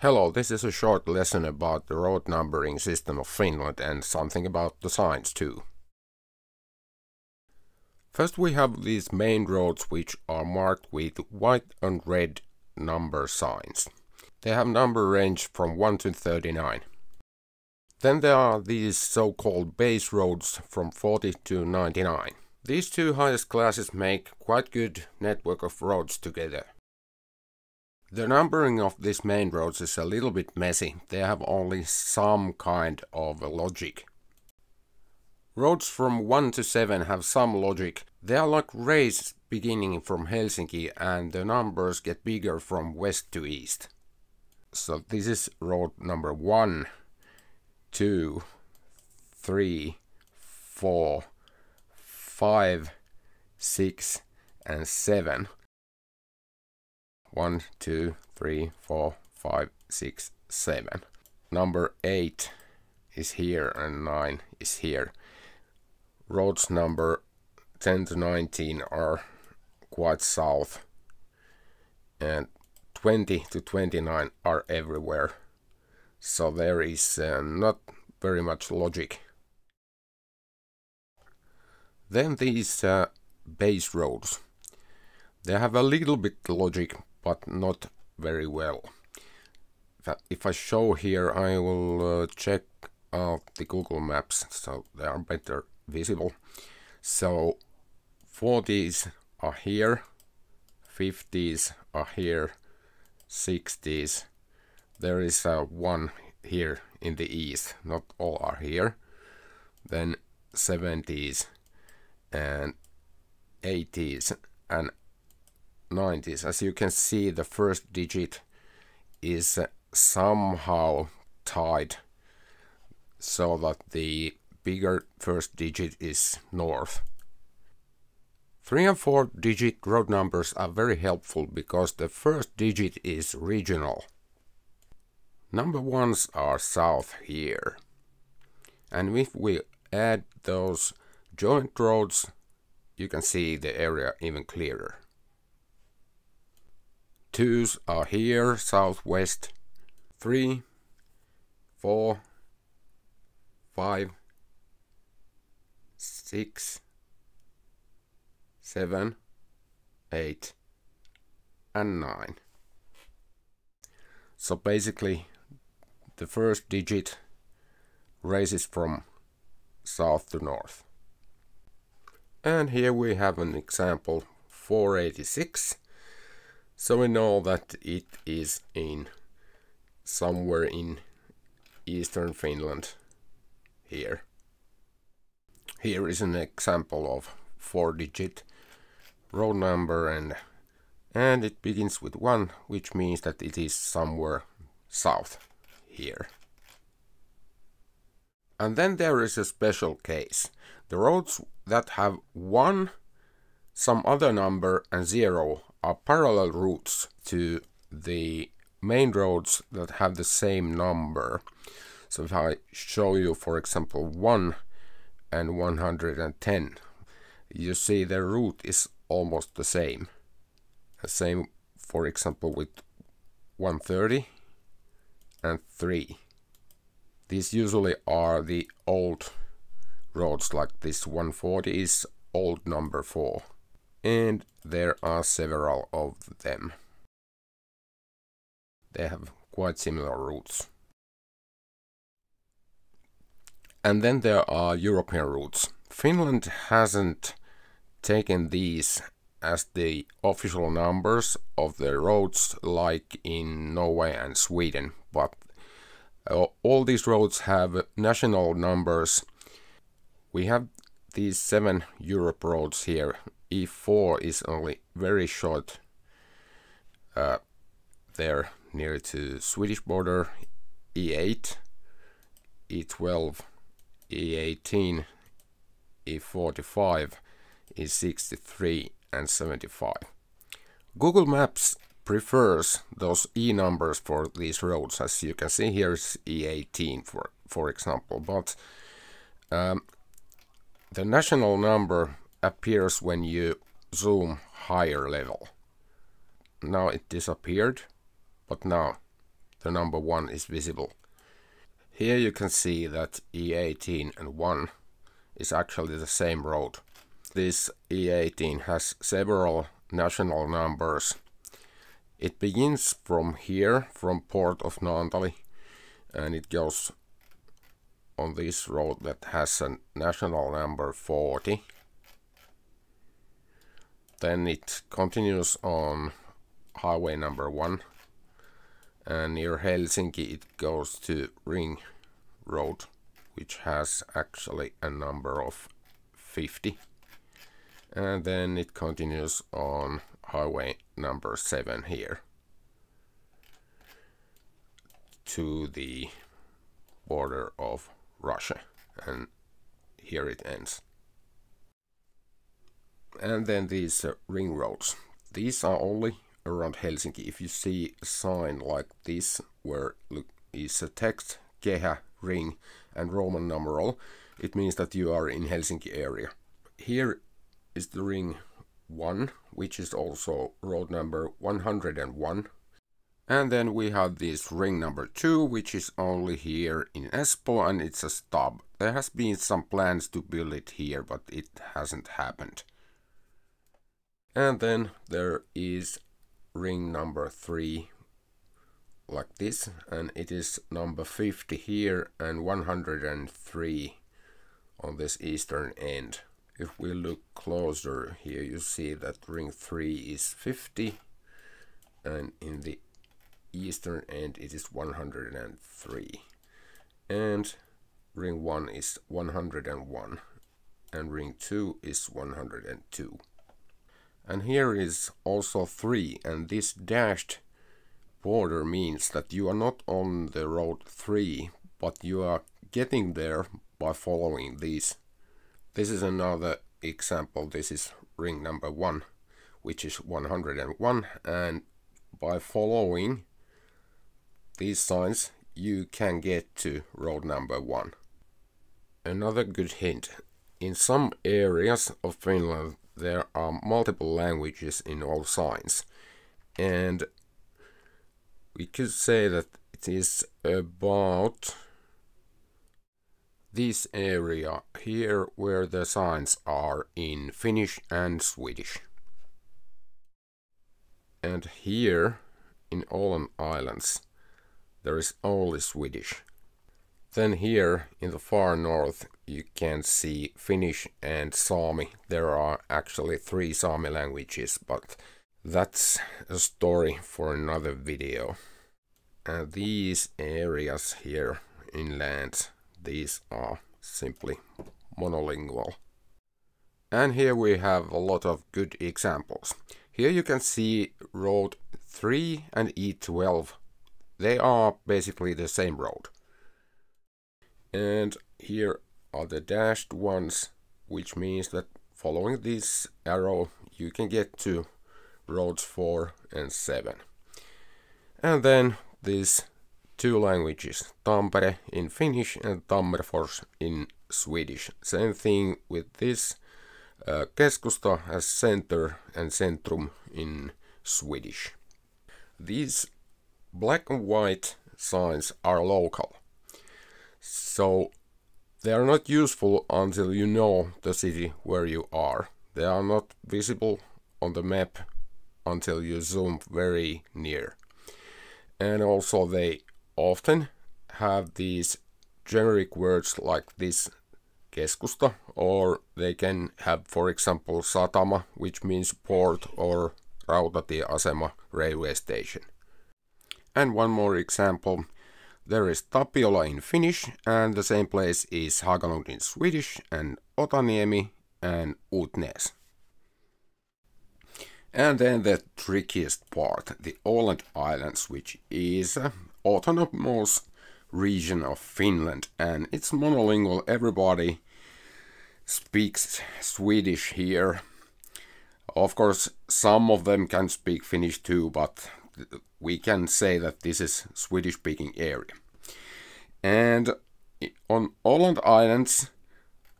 Hello, this is a short lesson about the road numbering system of Finland and something about the signs too. First we have these main roads which are marked with white and red number signs. They have number range from 1 to 39. Then there are these so-called base roads from 40 to 99. These two highest classes make quite good network of roads together. The numbering of these main roads is a little bit messy. They have only some kind of logic. Roads from 1 to 7 have some logic. They are like rays beginning from Helsinki and the numbers get bigger from west to east. So this is road number 1, 2, 3, 4, 5, 6 and 7. 1, 2, 3, 4, 5, 6, 7. Number 8 is here and 9 is here. Roads number 10 to 19 are quite south and 20 to 29 are everywhere. So there is not very much logic. Then these base roads. They have a little bit logic, but not very well. If I show here, I will check out the Google Maps so they are better visible. So 40s are here, 50s are here, 60s. There is one here in the east, not all are here. Then 70s and 80s and 90s. As you can see, the first digit is somehow tied so that the bigger first digit is north. 3 and 4 digit road numbers are very helpful because the first digit is regional. Number ones are south here. And if we add those joint roads, you can see the area even clearer. 2s are here, southwest. 3, 4, 5, 6, 7, 8, and 9. So basically, the first digit raises from south to north. And here we have an example, 486. So we know that it is in somewhere in eastern Finland here. Here is an example of 4-digit road number and it begins with 1, which means that it is somewhere south here. And then there is a special case. The roads that have 1, some other number and 0 are parallel routes to the main roads that have the same number. So if I show you, for example, 1 and 110, you see the route is almost the same. The same, for example, with 130 and 3. These usually are the old roads, like this 140 is old number 4. And there are several of them. They have quite similar routes. And then there are European routes. Finland hasn't taken these as the official numbers of the roads like in Norway and Sweden, but all these roads have national numbers. We have these 7 Europe roads here. E4 is only very short there near to Swedish border. E8, E12, E18, E45, E63 and 75. Google Maps prefers those E numbers for these roads. As you can see, here is E18 for example, but the national number appears when you zoom higher level. Now it disappeared, but now the number 1 is visible. Here you can see that E18 and 1 is actually the same road. This E18 has several national numbers. It begins from here, from Port of Naantali, and it goes on this road that has a national number 40. Then it continues on highway number 1, and near Helsinki it goes to Ring Road, which has actually a number of 50. And then it continues on highway number 7 here to the border of Russia, and here it ends. And then these ring roads, these are only around Helsinki. If you see a sign like this where is a text a.k.a. ring and Roman numeral, it means that you are in Helsinki area. Here is the ring 1, which is also road number 101. And then we have this ring number 2, which is only here in Espoo, and it's a stub. There has been some plans to build it here, but it hasn't happened. And then there is ring number 3 like this, and it is number 50 here and 103 on this eastern end. If we look closer here, you see that ring 3 is 50, and in the eastern end it is 103, and ring 1 is 101, and ring 2 is 102. And here is also 3, and this dashed border means that you are not on the road 3, but you are getting there by following these. This is another example. This is ring number 1, which is 101, and by following these signs you can get to road number 1. Another good hint: in some areas of Finland there are multiple languages in all signs, and we could say that it is about this area here where the signs are in Finnish and Swedish. And here in Åland Islands there is only Swedish. Then here in the far north you can see Finnish and Sami. There are actually 3 Sami languages, but that's a story for another video. And these areas here inland, these are simply monolingual. And here we have a lot of good examples. Here you can see road 3 and E12. They are basically the same road. And here are the dashed ones, which means that following this arrow you can get to roads 4 and 7. And then these 2 languages, Tampere in Finnish and Tammerfors in Swedish. Same thing with this, keskusta as center and centrum in Swedish. These black and white signs are local, so they are not useful until you know the city where you are. They are not visible on the map until you zoom very near. And also they often have these generic words like this, keskusta, or they can have, for example, satama, which means port, or rautatieasema, railway station. And one more example, there is Tapiola in Finnish, and the same place is Hagalund in Swedish, and Otaniemi and Utnäs. And then the trickiest part, the Åland Islands, which is an autonomous region of Finland, and it's monolingual. Everybody speaks Swedish here. Of course, some of them can speak Finnish too, but we can say that this is Swedish-speaking area. And on Åland Islands,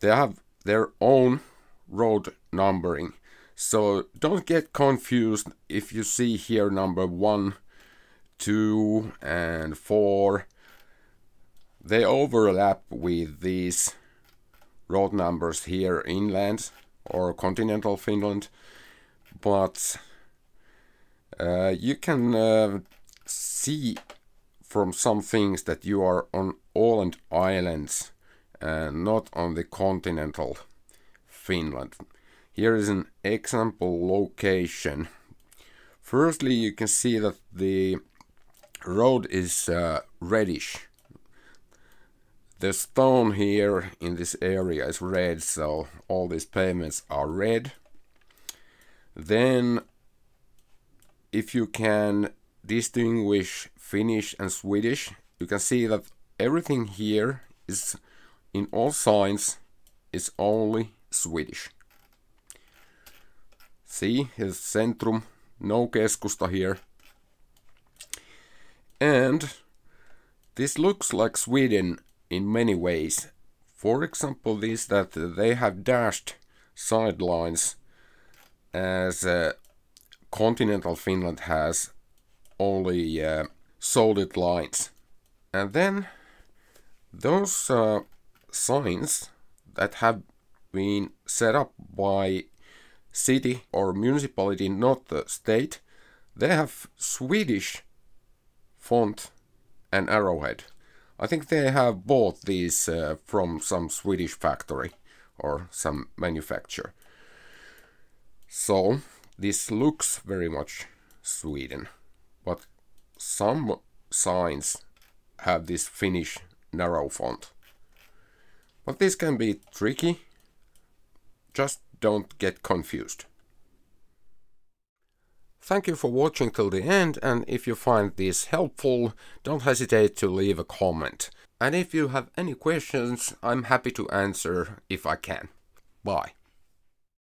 they have their own road numbering. So don't get confused if you see here number 1, 2 and 4, they overlap with these road numbers here inland or continental Finland, but you can see from some things that you are on Åland Islands and not on the continental Finland. Here is an example location. Firstly, you can see that the road is reddish. The stone here in this area is red, so all these pavements are red. Then, if you can distinguish Finnish and Swedish, you can see that everything here is, in all signs, is only Swedish. See, here's Centrum, no keskusta here. And this looks like Sweden in many ways. For example, this that they have dashed sidelines, as continental Finland has only solid lines. And then those signs that have been set up by city or municipality, not the state, they have Swedish font and arrowhead. I think they have bought these from some Swedish factory or some manufacturer. So this looks very much Sweden, but some signs have this Finnish narrow font. But this can be tricky. Just don't get confused. Thank you for watching till the end, and if you find this helpful, don't hesitate to leave a comment. And if you have any questions, I'm happy to answer if I can. Bye.